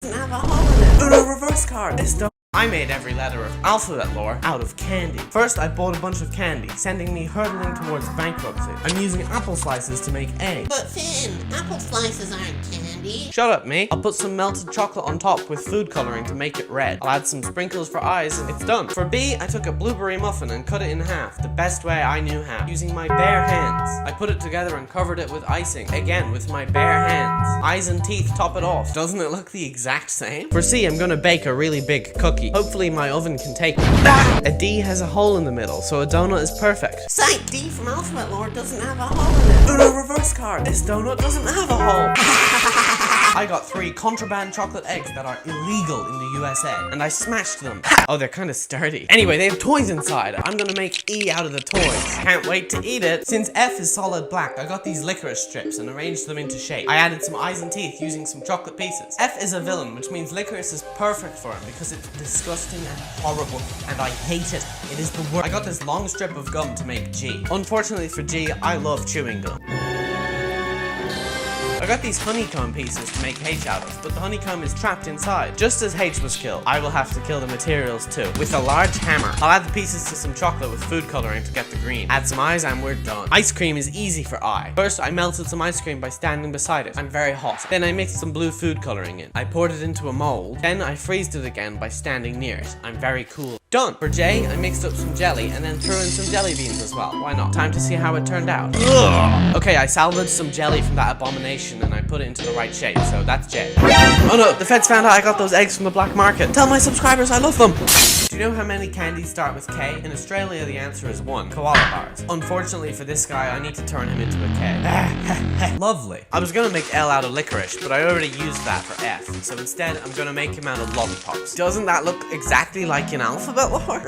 doesn't have a hole in it. Uno reverse card. I made every letter of alphabet lore out of candy. First, I bought a bunch of candy, sending me hurtling towards bankruptcy. I'm using apple slices to make A. But Fynn, apple slices aren't candy. Shut up, me. I'll put some melted chocolate on top with food coloring to make it red. I'll add some sprinkles for eyes and it's done. For B, I took a blueberry muffin and cut it in half, the best way I knew how, using my bare hands. I put it together and covered it with icing, again with my bare hands. Eyes and teeth top it off. Doesn't it look the exact same? For C, I'm gonna bake a really big cookie. Hopefully my oven can take it. A D has a hole in the middle, so a donut is perfect. Sight, D from alphabet lore doesn't have a hole in it. Uno reverse card. This donut doesn't have a hole. I got 3 contraband chocolate eggs that are illegal in the USA, and I smashed them. Oh, they're kind of sturdy. Anyway, they have toys inside. I'm gonna make E out of the toys. Can't wait to eat it. Since F is solid black, I got these licorice strips and arranged them into shape. I added some eyes and teeth using some chocolate pieces. F is a villain, which means licorice is perfect for him because it's disgusting and horrible, and I hate it. It is the worst. I got this long strip of gum to make G. Unfortunately for G, I love chewing gum. I got these honeycomb pieces to make H out of, but the honeycomb is trapped inside. Just as H was killed, I will have to kill the materials too, with a large hammer. I'll add the pieces to some chocolate with food coloring to get the green. Add some eyes and we're done. Ice cream is easy for I. First, I melted some ice cream by standing beside it. I'm very hot. Then I mixed some blue food coloring in. I poured it into a mold. Then I freezed it again by standing near it. I'm very cool. Done. For J, I mixed up some jelly and then threw in some jelly beans as well. Why not? Time to see how it turned out. Ugh. Okay, I salvaged some jelly from that abomination and I put it into the right shape, so that's J. Oh no, the feds found out I got those eggs from the black market. Tell my subscribers I love them. Do you know how many candies start with K? In Australia, the answer is 1. Koala bars. Unfortunately for this guy, I need to turn him into a K. Lovely. I was gonna make L out of licorice, but I already used that for F, so instead I'm gonna make him out of lollipops. Doesn't that look exactly like an alphabet lore?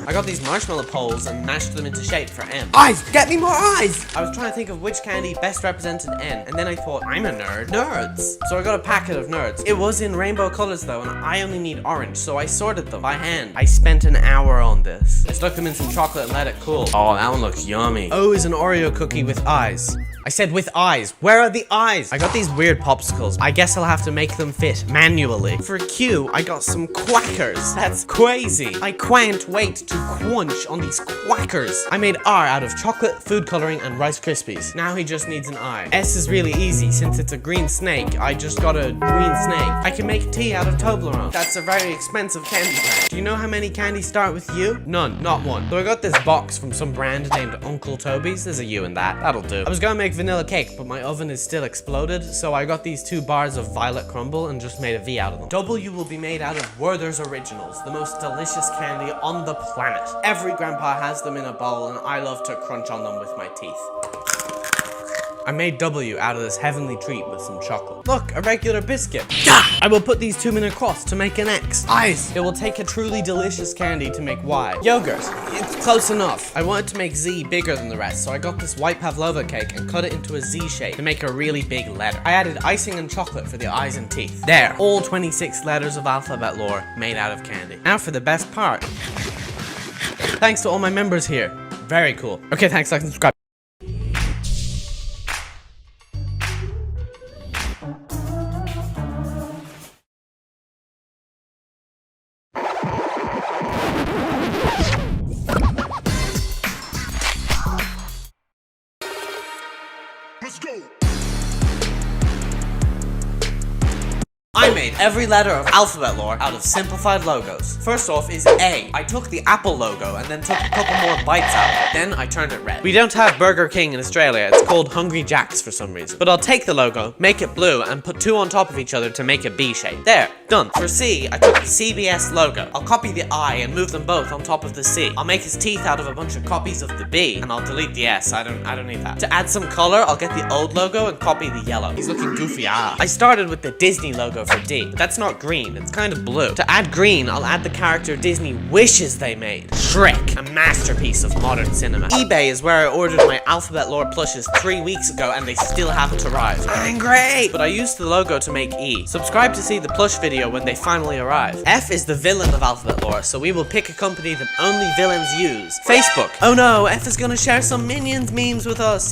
I got these marshmallow poles and mashed them into shape for M. Eyes! Get me more eyes! I was trying to think of which candy best represented N, and then I thought, I'm a nerd. Nerds! So I got a packet of nerds. It was in rainbow colors though, and I only need orange, so I sorted them by hand. I spent an hour on this. I stuck them in some chocolate and let it cool. Oh, that one looks yummy. O is an Oreo cookie with eyes. I said with eyes. Where are the eyes? I got these weird popsicles. I guess I'll have to make them fit manually. For Q, I got some quackers. That's crazy. I can't wait to crunch on these quackers. I made R out of chocolate, food coloring, and Rice Krispies. Now he just needs an eye. S is really easy. Since it's a green snake, I just got a green snake. I can make T out of Toblerone. That's a very expensive candy brand. Do you know how many candies start with U? None, not one. So I got this box from some brand named Uncle Toby's. There's a U in that. That'll do. I was gonna make vanilla cake, but my oven is still exploded, so I got these 2 bars of violet crumble and just made a V out of them. W will be made out of Werther's Originals, the most delicious candy on the planet. Every grandpa has them in a bowl, and I love to crunch on them with my teeth. I made W out of this heavenly treat with some chocolate. Look, a regular biscuit. I will put these 2 in a cross to make an X. Eyes. It will take a truly delicious candy to make Y. Yogurt. It's close enough. I wanted to make Z bigger than the rest, so I got this white pavlova cake and cut it into a Z shape to make a really big letter. I added icing and chocolate for the eyes and teeth. There, all 26 letters of alphabet lore made out of candy. Now for the best part. Thanks to all my members here. Very cool. Okay, thanks, like and subscribe. Let's go. I made every letter of alphabet lore out of simplified logos. First off is A. I took the Apple logo and then took a couple more bites out of it. Then I turned it red. We don't have Burger King in Australia. It's called Hungry Jack's for some reason. But I'll take the logo, make it blue, and put 2 on top of each other to make a B shape. There, done. For C, I took the CBS logo. I'll copy the I and move them both on top of the C. I'll make his teeth out of a bunch of copies of the B, and I'll delete the S. I don't need that. To add some color, I'll get the old logo and copy the yellow. He's looking goofy. I started with the Disney logo for D, but that's not green, it's kind of blue. To add green, I'll add the character Disney wishes they made. Shrek, a masterpiece of modern cinema. eBay is where I ordered my alphabet lore plushes 3 weeks ago and they still haven't arrived. Angry! But I used the logo to make E. Subscribe to see the plush video when they finally arrive. F is the villain of alphabet lore, so we will pick a company that only villains use. Facebook. Oh no, F is gonna share some Minions memes with us.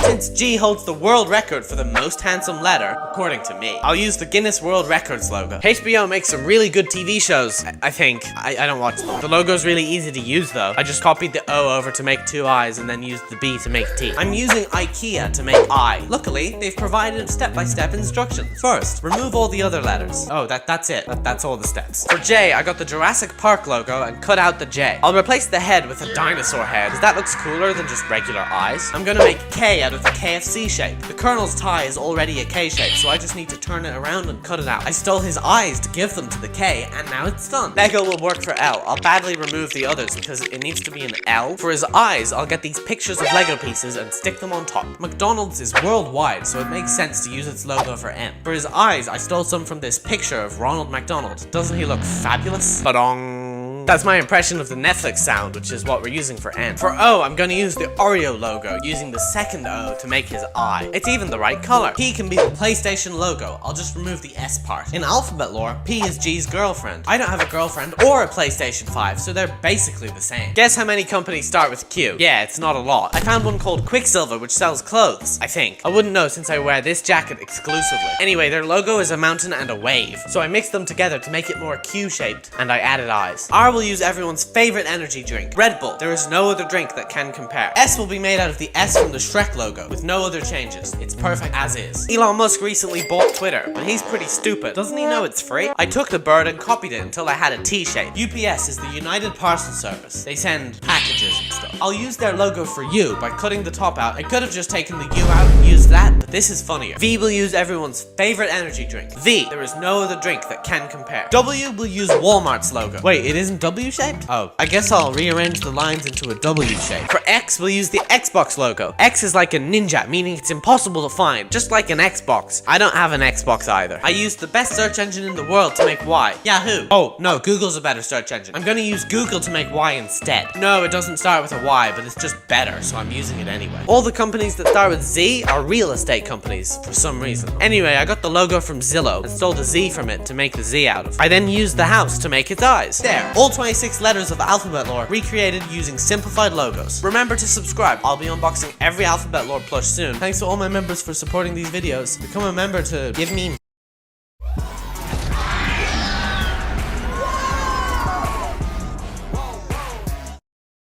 Since G holds the world record for the most handsome letter, according to me, I'll use the Guinness World World Records logo. HBO makes some really good TV shows, I think. I don't watch them. The logo's really easy to use though. I just copied the O over to make 2 eyes and then used the B to make T. I'm using IKEA to make I. Luckily, they've provided step-by-step instructions. First, remove all the other letters. Oh, that's it. That's all the steps. For J, I got the Jurassic Park logo and cut out the J. I'll replace the head with a dinosaur head, because that looks cooler than just regular eyes. I'm gonna make K out of the KFC shape. The Colonel's tie is already a K shape, so I just need to turn it around and cut it out. I stole his eyes to give them to the K, and now it's done. Lego will work for L. I'll badly remove the others because it needs to be an L. For his eyes, I'll get these pictures of Lego pieces and stick them on top. McDonald's is worldwide, so it makes sense to use its logo for M. For his eyes, I stole some from this picture of Ronald McDonald. Doesn't he look fabulous? Ba-dong. That's my impression of the Netflix sound, which is what we're using for N. For O, I'm gonna use the Oreo logo, using the second O to make his eye. It's even the right color. P can be the PlayStation logo. I'll just remove the S part. In alphabet lore, P is G's girlfriend. I don't have a girlfriend or a PlayStation 5, so they're basically the same. Guess how many companies start with Q? Yeah, it's not a lot. I found one called Quicksilver, which sells clothes, I think. I wouldn't know since I wear this jacket exclusively. Anyway, their logo is a mountain and a wave, so I mixed them together to make it more Q-shaped, and I added eyes. R will use everyone's favorite energy drink, Red Bull. There is no other drink that can compare. S will be made out of the S from the Shrek logo, with no other changes. It's perfect as is. Elon Musk recently bought Twitter, but he's pretty stupid. Doesn't he know it's free? I took the bird and copied it until I had a T shape. UPS is the United Parcel Service. They send packages and stuff. I'll use their logo for U by cutting the top out. I could have just taken the U out and used that, but this is funnier. V will use everyone's favorite energy drink. V, there is no other drink that can compare. W will use Walmart's logo. Wait, it isn't W shaped? Oh, I guess I'll rearrange the lines into a W shape. For X, we'll use the Xbox logo. X is like a ninja, meaning it's impossible to find, just like an Xbox. I don't have an Xbox either. I used the best search engine in the world to make Y. Yahoo! Oh, no, Google's a better search engine. I'm gonna use Google to make Y instead. No, it doesn't start with a Y, but it's just better, so I'm using it anyway. All the companies that start with Z are real estate companies, for some reason. Anyway, I got the logo from Zillow and stole the Z from it to make the Z out of. I then used the house to make its eyes. There, all 26 letters of alphabet lore recreated using simplified logos. Remember to subscribe. I'll be unboxing every alphabet lore plush soon. Thanks to all my members for supporting these videos. Become a member to give me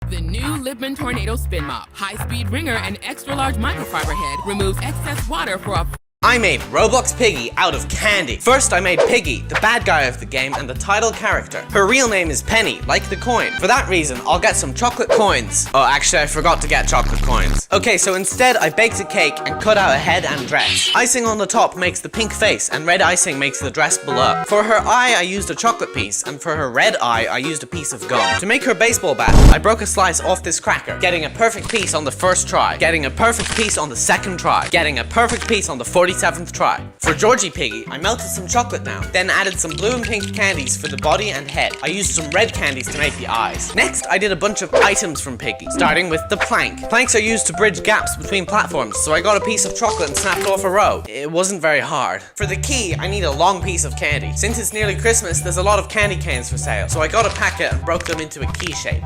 The new Lippmann Tornado Spin Mop. High-speed wringer and extra-large microfiber head removes excess water for a I made Roblox Piggy out of candy. First, I made Piggy, the bad guy of the game and the title character. Her real name is Penny, like the coin. For that reason, I'll get some chocolate coins. Oh, actually, I forgot to get chocolate coins. Okay, so instead, I baked a cake and cut out a head and dress. Icing on the top makes the pink face, and red icing makes the dress below. For her eye, I used a chocolate piece, and for her red eye, I used a piece of gum. To make her baseball bat, I broke a slice off this cracker, getting a perfect piece on the first try, getting a perfect piece on the second try, getting a perfect piece on the 47th try. For Georgie Piggy, I melted some chocolate down, then added some blue and pink candies for the body and head. I used some red candies to make the eyes. Next, I did a bunch of items from Piggy, starting with the plank. Planks are used to bridge gaps between platforms, so I got a piece of chocolate and snapped off a row. It wasn't very hard. For the key, I need a long piece of candy. Since it's nearly Christmas, there's a lot of candy canes for sale, so I got a packet and broke them into a key shape.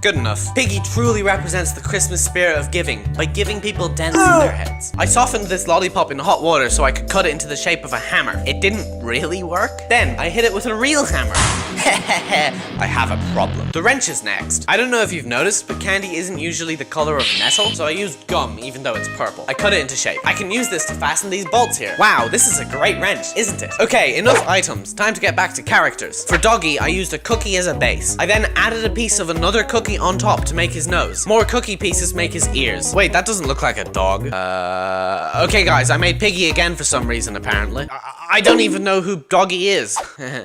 Good enough. Piggy truly represents the Christmas spirit of giving by giving people dents in their heads. I softened this lollipop in hot water so I could cut it into the shape of a hammer. It didn't really work. Then I hit it with a real hammer. I have a problem. The wrench is next. I don't know if you've noticed, but candy isn't usually the color of metal, so I used gum even though it's purple. I cut it into shape. I can use this to fasten these bolts here. Wow, this is a great wrench, isn't it? Okay, enough items. Time to get back to characters. For Doggy, I used a cookie as a base. I then added a piece of another cookie on top to make his nose. More cookie pieces make his ears. Wait, that doesn't look like a dog. Okay guys, I made Piggy again for some reason apparently. I don't even know who Doggy is.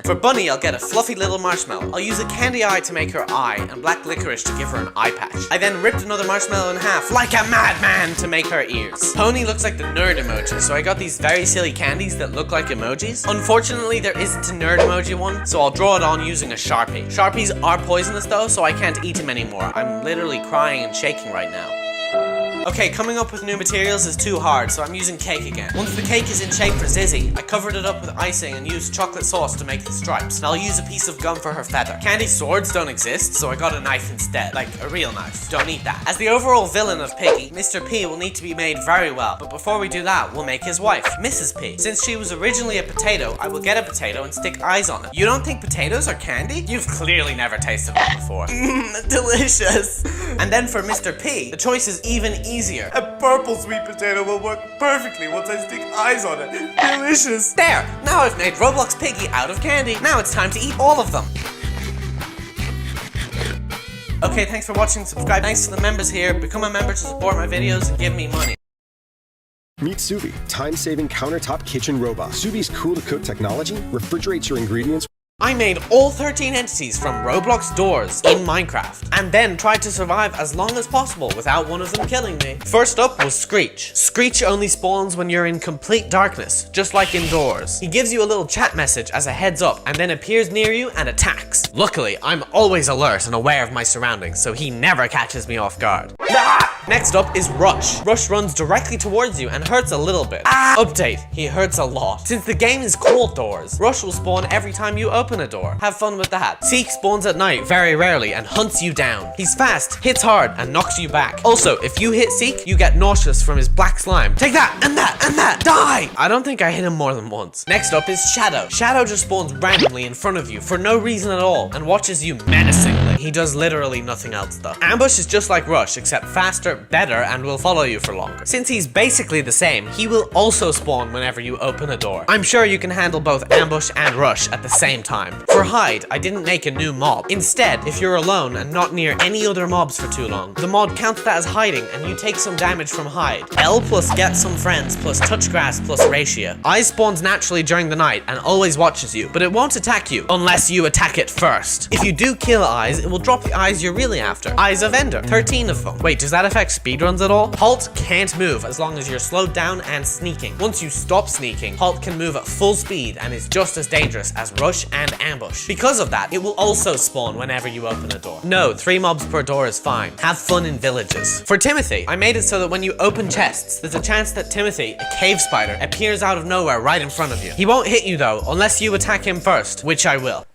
For Bunny, I'll get a fluffy little marshmallow. I'll use a candy eye to make her eye and black licorice to give her an eye patch. I then ripped another marshmallow in half like a madman to make her ears. Pony looks like the nerd emoji, so I got these very silly candies that look like emojis. Unfortunately, there isn't a nerd emoji one, so I'll draw it on using a Sharpie. Sharpies are poisonous though, so I can't eat them anymore. I'm literally crying and shaking right now. Okay, coming up with new materials is too hard, so I'm using cake again. Once the cake is in shape for Zizzy, I covered it up with icing and used chocolate sauce to make the stripes. And I'll use a piece of gum for her feather. Candy swords don't exist, so I got a knife instead. Like, a real knife. Don't eat that. As the overall villain of Piggy, Mr. P will need to be made very well. But before we do that, we'll make his wife, Mrs. P. Since she was originally a potato, I will get a potato and stick eyes on it. You don't think potatoes are candy? You've clearly never tasted one before. Mmm, delicious. And then for Mr. P, the choice is even easier. A purple sweet potato will work perfectly once I stick eyes on it. Delicious. There, now I've made Roblox Piggy out of candy. Now it's time to eat all of them. Okay, thanks for watching. Subscribe. Thanks to the members here. Become a member to support my videos and give me money. Meet Subi, time-saving countertop kitchen robot. Subi's cool-to-cook technology refrigerates your ingredients. I made all 13 entities from Roblox doors in Minecraft, and then tried to survive as long as possible without one of them killing me. First up was Screech. Screech only spawns when you're in complete darkness, just like indoors. He gives you a little chat message as a heads up, and then appears near you and attacks. Luckily, I'm always alert and aware of my surroundings, so he never catches me off guard. Next up is Rush. Rush runs directly towards you and hurts a little bit. Update, he hurts a lot. Since the game is called Doors, Rush will spawn every time you open a door. Have fun with that. Seek spawns at night very rarely and hunts you down. He's fast, hits hard, and knocks you back. Also, if you hit Seek, you get nauseous from his black slime. Take that, and that, and that, die! I don't think I hit him more than once. Next up is Shadow. Shadow just spawns randomly in front of you for no reason at all and watches you menacingly. He does literally nothing else though. Ambush is just like Rush, except faster, better, and will follow you for longer. Since he's basically the same, he will also spawn whenever you open a door. I'm sure you can handle both Ambush and Rush at the same time. For Hide, I didn't make a new mob. Instead, if you're alone and not near any other mobs for too long, the mod counts that as hiding and you take some damage from Hide. L plus Get Some Friends plus Touch Grass plus Ratio. Eyes spawns naturally during the night and always watches you, but it won't attack you unless you attack it first. If you do kill Eyes, it will drop the eyes you're really after. Eyes of Ender, 13 of them. Wait, does that affect speedruns at all? Halt can't move as long as you're slowed down and sneaking. Once you stop sneaking, Halt can move at full speed and is just as dangerous as Rush and Ambush. Because of that, it will also spawn whenever you open a door. No, 3 mobs per door is fine. Have fun in villages. For Timothy, I made it so that when you open chests, there's a chance that Timothy, a cave spider, appears out of nowhere right in front of you. He won't hit you though, unless you attack him first, which I will.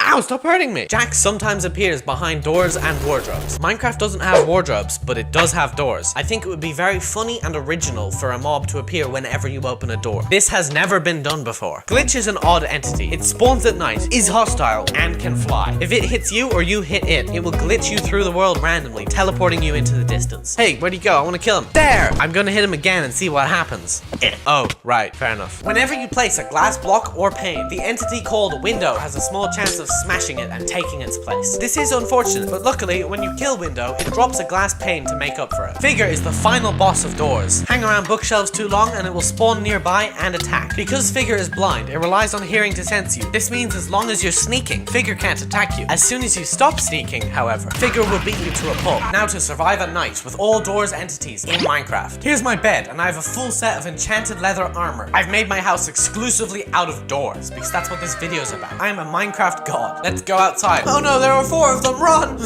Ow, stop hurting me! Jack sometimes appears behind doors and wardrobes. Minecraft doesn't have wardrobes, but it does have doors. I think it would be very funny and original for a mob to appear whenever you open a door. This has never been done before. Glitch is an odd entity. It spawns at night, is hostile, and can fly. If it hits you or you hit it, it will glitch you through the world randomly, teleporting you into the distance. Hey, where'd he go? I want to kill him. There! I'm gonna hit him again and see what happens. Oh, right, fair enough. Whenever you place a glass block or pane, the entity called Window has a small chance of smashing it and taking its place. This is unfortunate, but luckily, when you kill Window, it drops a glass pane to make up for it. Figure is the final boss of doors. Hang around bookshelves too long and it will spawn nearby and attack. Because Figure is blind, it relies on hearing to sense you. This means as long as you're sneaking, Figure can't attack you. As soon as you stop sneaking, however, Figure will beat you to a pulp. Now to survive at night with all doors entities in Minecraft. Here's my bed, and I have a full set of enchanted leather armor. I've made my house exclusively out of doors, because that's what this video is about. I am a Minecraft god. Let's go outside. Oh no, there are 4 of them, run!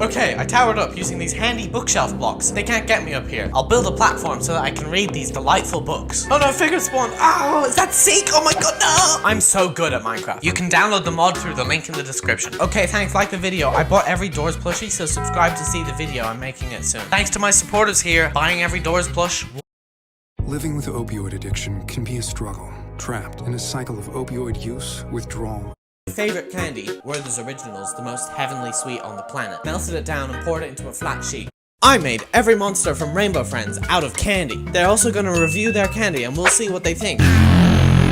Okay, I towered up using these handy bookshelf blocks. They can't get me up here. I'll build a platform so that I can read these delightful books. Oh no, Figure spawned. Ow, is that Seek? Oh my god, no! I'm so good at Minecraft. You can download the mod through the link in the description. Okay, thanks, like the video. I bought every Doors plushie, so subscribe to see the video. I'm making it soon. Thanks to my supporters here, buying every Doors plush. Living with opioid addiction can be a struggle, trapped in a cycle of opioid use, withdrawal. Favorite candy, Werther's Originals, the most heavenly sweet on the planet. Melted it down and poured it into a flat sheet. I made every monster from Rainbow Friends out of candy. They're also gonna review their candy and we'll see what they think.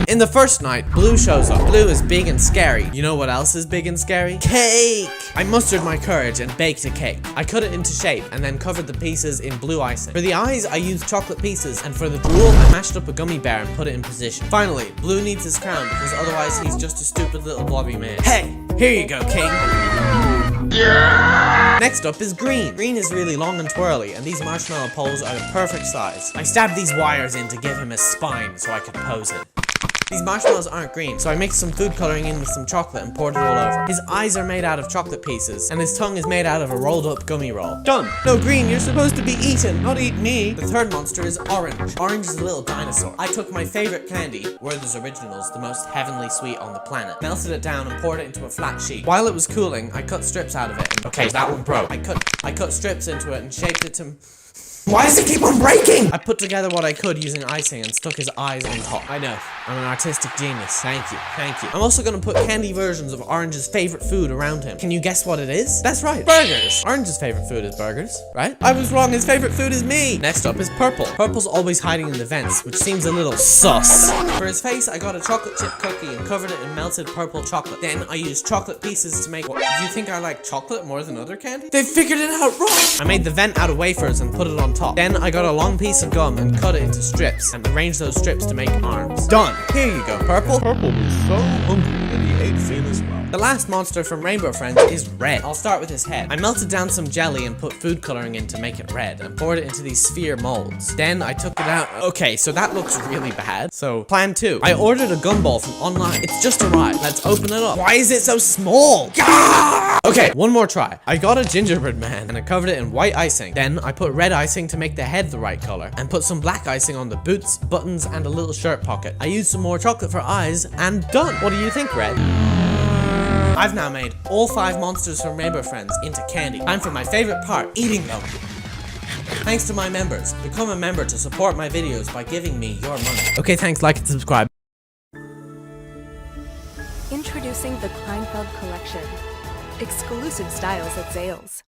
In the first night, Blue shows up. Blue is big and scary. You know what else is big and scary? Cake! I mustered my courage and baked a cake. I cut it into shape and then covered the pieces in blue icing. For the eyes, I used chocolate pieces, and for the drool, I mashed up a gummy bear and put it in position. Finally, Blue needs his crown because otherwise he's just a stupid little blobby man. Hey, here you go, king. Next up is Green. Green is really long and twirly, and these marshmallow poles are the perfect size. I stabbed these wires in to give him a spine so I could pose it. These marshmallows aren't green, so I mixed some food coloring in with some chocolate and poured it all over. His eyes are made out of chocolate pieces, and his tongue is made out of a rolled up gummy roll. Done! No, green, you're supposed to be eaten, not eat me. The third monster is orange. Orange is a little dinosaur. I took my favorite candy, Werther's Originals, the most heavenly sweet on the planet, melted it down and poured it into a flat sheet. While it was cooling, I cut strips out of it and okay, that one broke. I cut strips into it and shaped it to... Why does it keep on breaking? I put together what I could using icing and stuck his eyes on top. I know, I'm an artistic genius. Thank you, thank you. I'm also gonna put candy versions of Orange's favorite food around him. Can you guess what it is? That's right, burgers. Orange's favorite food is burgers, right? I was wrong, his favorite food is me. Next up is Purple. Purple's always hiding in the vents, which seems a little sus. For his face, I got a chocolate chip cookie and covered it in melted purple chocolate. Then I used chocolate pieces to make what? Do you think I like chocolate more than other candy? They figured it out wrong. I made the vent out of wafers and put it on top. Then I got a long piece of gum and cut it into strips and arranged those strips to make arms. Done. Here you go, Purple. Purple was so hungry that he ate Fynn as well. The last monster from Rainbow Friends is red. I'll start with his head. I melted down some jelly and put food coloring in to make it red and poured it into these sphere molds. Then I took it out. Okay, so that looks really bad. So plan 2. I ordered a gumball from online. It's just arrived. Let's open it up. Why is it so small? Gah! Okay, one more try. I got a gingerbread man and I covered it in white icing. Then I put red icing to make the head the right color and put some black icing on the boots, buttons, and a little shirt pocket. I used some more chocolate for eyes and done. What do you think, Red? I've now made all 5 monsters from Rainbow Friends into candy. Time for my favorite part, eating them. Thanks to my members. Become a member to support my videos by giving me your money. Okay, thanks, like and subscribe. Introducing the Kleinfeld Collection. Exclusive styles at Zales.